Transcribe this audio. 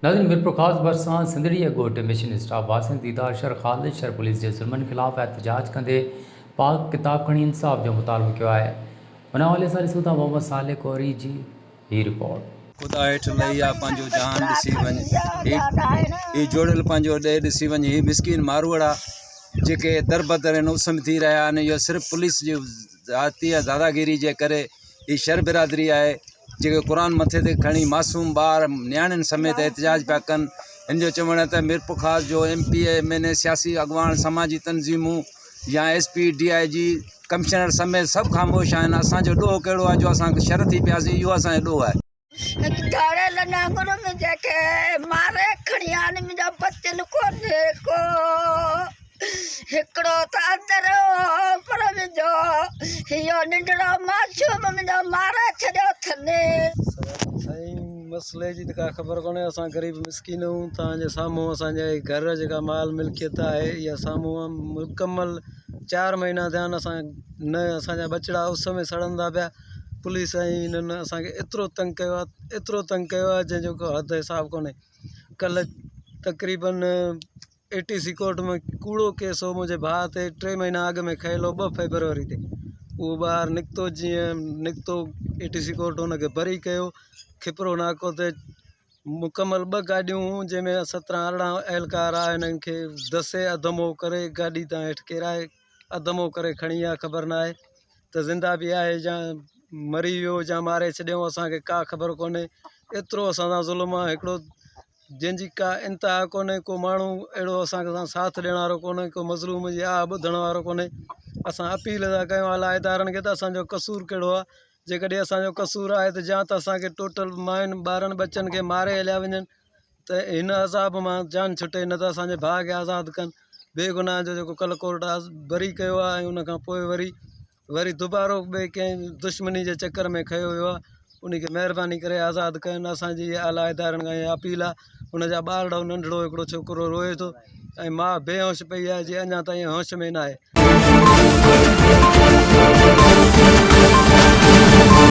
नाज़रीन मिरपुर ख़ास बरसां सिंधड़ीअ ॻोठ मिशन स्टाफ वासिन दीदार शर ख़ालिद शर पुलिस जे ज़ुल्मनि ख़िलाफ़ एहतजाज कंदे पाक किताब खणी इंसाफ़ जो मुतालबो कियो आहे। उन हवाले सां ॾिसूं था मोहम्मद साले कोरी जी ही रिपोर्ट। खुदा हेठि लही आहे पंहिंजो जहान ॾिसी वञे, ही जोड़ियल पंहिंजो ॾे ॾिसी वञे, ही मिसकिन मारवाड़ा जेके दर बदर आहिनि उस में थी रहिया आहिनि। इहो सिर्फ़ु पुलिस जी ज़ाती दादागिरी जे करे ही शर बिरादरी आहे जेके क़ुर मथे ते खणी मासूम ॿार नियाणियुनि समेत एहतजाज पिया कनि। हिन जो चवणु त मिरपुर ख़ास जो MP MNA सियासी अॻवान समाजी तंज़ीमूं या SP DIG कमिश्नर समेत सभु ख़ामोश आहिनि। असांजो ॾोह कहिड़ो आहे जो असां शर थी पियासीं, इहो असांजो ॾोह आहे। में जेके मारे खणी आने मुंहिंजा बचन कोन्हे को हिकिड़ो त अंदर पर मुंहिंजो इहो नंढड़ो मासूम मुंहिंजो मारे छॾियो अथनि। साईं मसइले जी त का ख़बर कोन्हे। असां ग़रीब मिसकिन आहियूं। तव्हांजे साम्हूं असांजे घर जेका माल मिल्कियत आहे इहा साम्हूं मुकमल 4 महीना थिया आहिनि। असांजा बचड़ा उस में सड़ंदा पिया। पुलिस ऐं हिननि असांखे एतिरो तंग कयो आहे जंहिंजो को हद हिसाब कोन्हे। कल्ह तक़रीबन ATC कोर्ट में कूड़ो केस हो मुंहिंजे भाउ ते 3 महीना अॻु में खयल हो 2 फेबरवरी ते। उहो ॿारु निकितो, जीअं निकितो ATC कोर्ट हुनखे बरी कयो। खिपरो नाको ते मुकमल 2 गाॾियूं जंहिंमें 17-18 एहलकार आहे हिननि खे दसे अधमो करे गाॾी तां हेठि किराए अधमो करे खणी आहे। ख़बर न आहे त ज़िंदा बि आहे या मरी वियो या मारे छॾियऊं, असांखे का ख़बर कोन्हे। एतिरो असां सां ज़ुल्म आहे। हिकिड़ो जंहिंजी का इंतिहा कोन्हे, को माण्हू अहिड़ो असांखे साथ ॾियण वारो कोन्हे, को मज़लूम जी ॿुधण वारो कोन्हे। असां अपील था कयूं अला इदारनि खे त असांजो कसूर कहिड़ो आहे। जेकॾहिं असांजो कसूर आहे त या त असांखे टोटल मायुनि ॿारनि बच्चनि खे मारे हलिया वञनि त हिन अज़ाब मां जान छुटे, न त असांजे भाउ खे आज़ादु कनि। बेगुनाह जो जेको कल्ह कोर्ट बरी कयो आहे ऐं उनखां पोइ वरी दुबारो ॿिए कंहिं दुश्मनी जे चकर में खयो वियो आहे। उनखे महिरबानी करे आज़ादु कनि। असांजी आला इदारनि खां इहा अपील आहे। उनजा ॿार नंढड़ो हिकिड़ो छोकिरो रोए थो ऐं मां बेहोश पई आहे, जीअं अञा ताईं होश में न आहे।